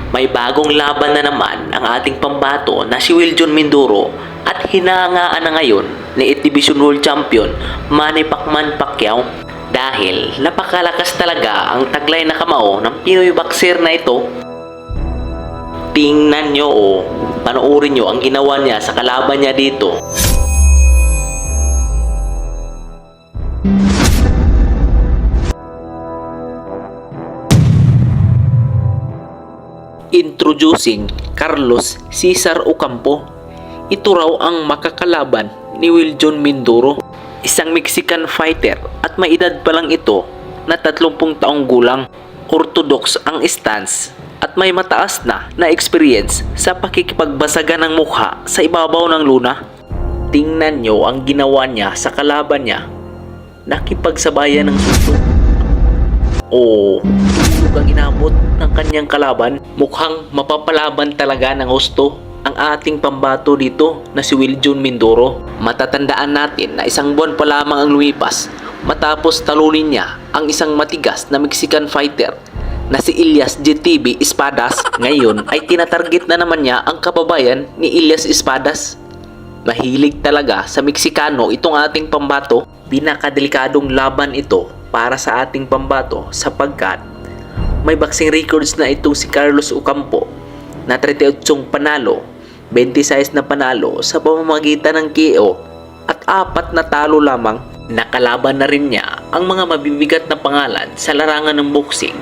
May bagong laban na naman ang ating pambato na si Wiljon Mindoro at hinangaan na ngayon ni 8 Division World Champion Manny Pacquiao dahil napakalakas talaga ang taglay na kamao ng Pinoy boxer na ito. Tingnan nyo panoorin nyo ang ginawa niya sa kalaban niya dito. Introducing Carlos Cesar Ocampo. Ito raw ang makakalaban ni Wiljon Mindoro, isang Mexican fighter at may edad pa lang ito na 30 taong gulang. Orthodox ang stance at may mataas na experience sa pakikipagbasagan ng mukha sa ibabaw ng luna. Tingnan nyo ang ginawa niya sa kalaban niya. Nakipagsabayan ng suntok. Tulog ang inabot ng kanyang kalaban. Mukhang mapapalaban talaga ng husto ang ating pambato dito na si Wiljon Mindoro. Matatandaan natin na isang buwan pa lamang ang lumipas matapos talunin niya ang isang matigas na Mexican fighter na si Elias GTB Espadas. Ngayon ay tinatarget na naman niya ang kababayan ni Elias Espadas. Mahilig talaga sa Meksikano itong ating pambato. Pinakadelikadong laban ito para sa ating pambato sapagkat may boxing records na itong si Carlos Ocampo na 38 panalo, 26 na panalo sa pamamagitan ng KO at 4 na talo lamang. Nakalaban na rin niya ang mga mabibigat na pangalan sa larangan ng boxing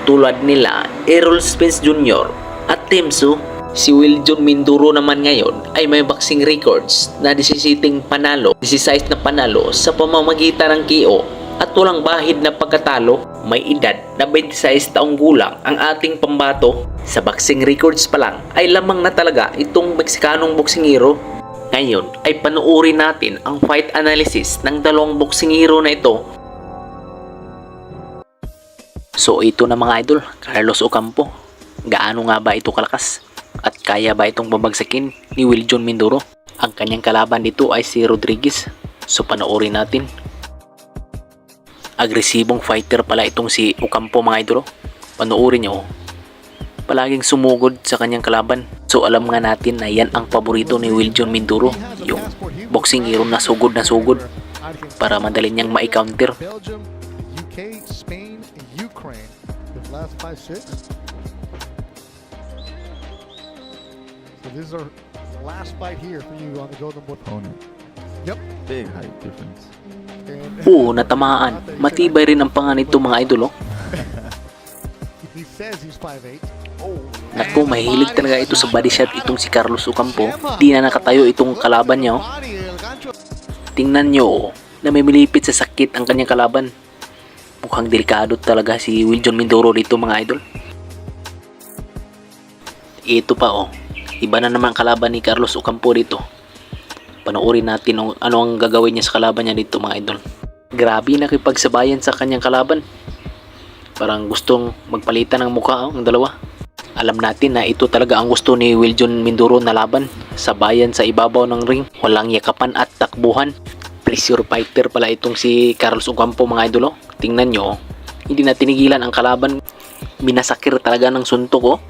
tulad nila Errol Spence Jr. at Tim Tszyu. Si Wiljon Mindoro naman ngayon ay may boxing records na 16 panalo, 16 na panalo sa pamamagitan ng KO at walang bahid na pagkatalo. May edad na 26 taong gulang ang ating pambato. Sa boxing records pa lang ay lamang na talaga itong Meksikanong boksingero. Ngayon ay panuorin natin ang fight analysis ng dalawang boksingero na ito. So ito na mga idol, Carlos Ocampo. Gaano nga ba ito kalakas? At kaya ba itong babagsakin ni Wiljon Mindoro? Ang kanyang kalaban dito ay si Rodriguez. So panoorin natin. Agresibong fighter pala itong si Ocampo mga idolo. Panoorin nyo. Palaging sumugod sa kanyang kalaban. So alam nga natin na yan ang paborito ni Wiljon Mindoro. Yung boxing hero na sugod para madali niyang ma-counter. Belgium, UK, Spain, and Ukraine. The last 5-6. So this is our last fight here for you on the Golden Boy opponent. Yep. Big height difference. Natamaan. Matibay rin ang panga nito mga idolo. He says he's 5'8". Naku, mahilig talaga ito sa body shot itong si Carlos Ocampo. Di na nakatayo itong kalaban niya. Tingnan nyo na may milipit sa sakit ang kanyang kalaban. Mukhang delikado talaga si Wiljon Mindoro dito mga idol. Ito pa iba na naman kalaban ni Carlos Ocampo dito. Panoorin natin ano ang gagawin niya sa kalaban niya dito mga idol. Grabe nakipagsabayan sa kanyang kalaban. Parang gustong magpalitan ng mukha ang dalawa. Alam natin na ito talaga ang gusto ni Wiljon Mindoro na laban. Sabayan sa ibabaw ng ring. Walang yakapan at takbuhan. Pressure fighter pala itong si Carlos Ocampo mga idol. Tingnan nyo. Hindi na tinigilan ang kalaban. Minasakir talaga ng suntok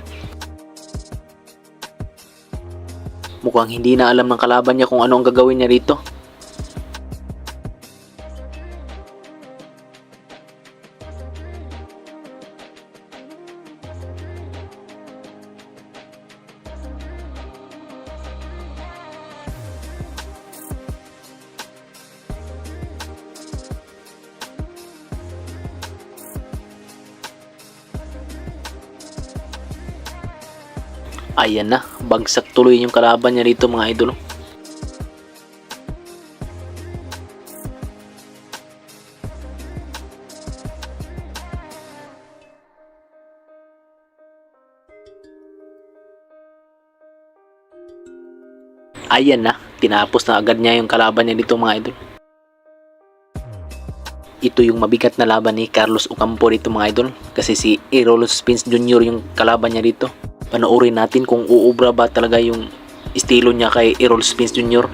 Mukhang hindi na alam ng kalaban niya kung ano ang gagawin niya dito. Ayan na, bagsak tuloy yung kalaban niya dito mga idolo. Ayan na, tinapos na agad niya yung kalaban niya dito mga idol. Ito yung mabigat na laban ni Carlos Ocampo dito mga idol. Kasi si Errol Spence Jr. yung kalaban niya dito. Panoorin natin kung uubra ba talaga yung estilo niya kay Errol Spence Jr.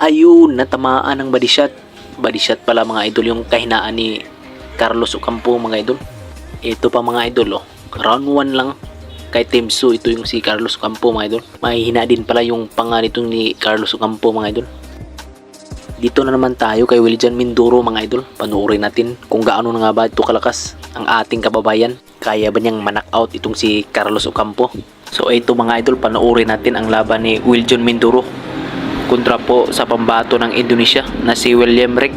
Ayun, natamaan ng body shot. Body shot pala mga idol yung kahinaan ni Carlos Ocampo mga idol. Ito pa mga idol oh. Round 1 lang kay Team Su. Ito yung si Carlos Ocampo mga idol. Mahihina din pala yung panga nitong ni Carlos Ocampo mga idol. Dito na naman tayo kay Wiljan Mindoro mga idol. Panuorin natin kung gaano na nga ba ito kalakas ang ating kababayan. Kaya ba niyang manak out itong si Carlos Ocampo? So ito mga idol, panuorin natin ang laban ni Wiljan Mindoro kontra po sa pambato ng Indonesia na si William Reck.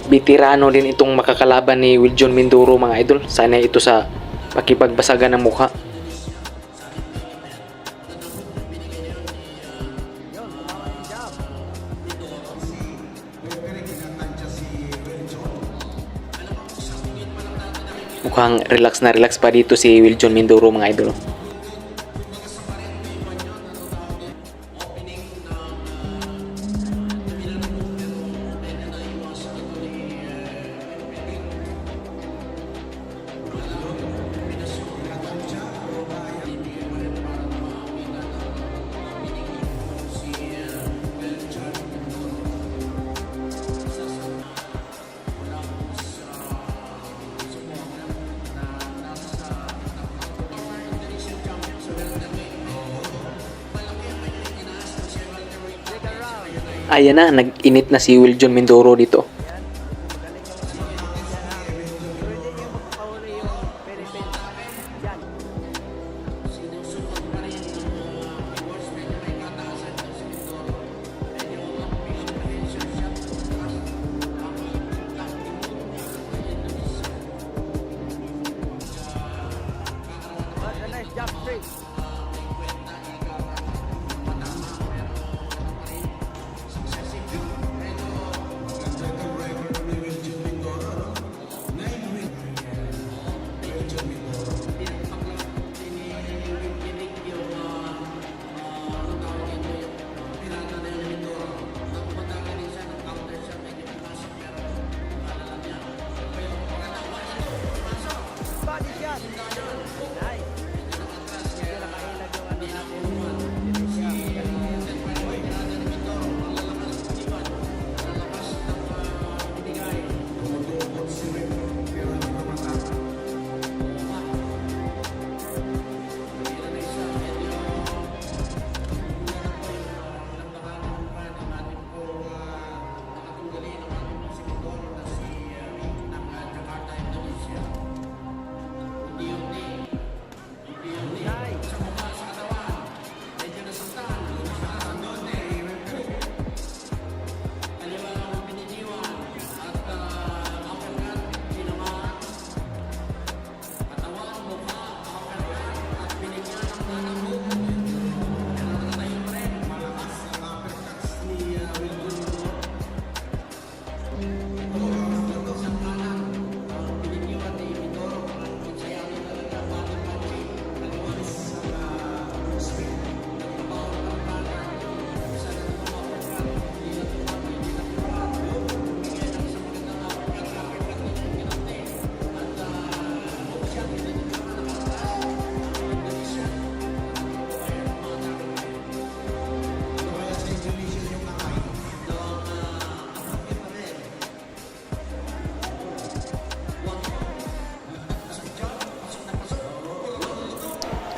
Bitirano din itong makakalaban ni Wiljan Mindoro mga idol. Sana ito sa makipagbasagan ng mukha. Mukhang relax na relax pa dito si Wiljan Mindoro mga idol. Ayan na, nag-init na si Wiljan Mindoro dito.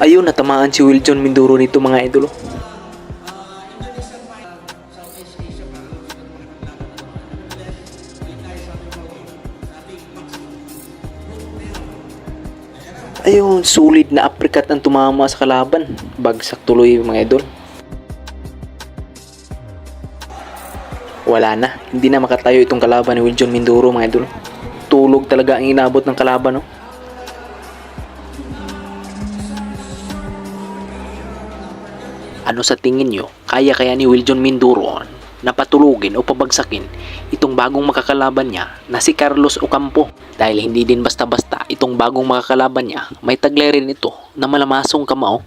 Ayun, natamaan si Wiljan Mindoro nito mga idolo. Ayun, sulit na uppercut ang tumama sa kalaban. Bagsak tuloy mga idol. Wala na, hindi na makatayo itong kalaban ni Wiljan Mindoro mga idol. Tulog talaga ang inabot ng kalaban, no? Ano sa tingin nyo, kaya ni Wiljan Mindoro na patulugin o pabagsakin itong bagong makakalaban niya na si Carlos Ocampo? Dahil hindi din basta-basta itong bagong makakalaban niya, may taglay rin ito na malamasong kamao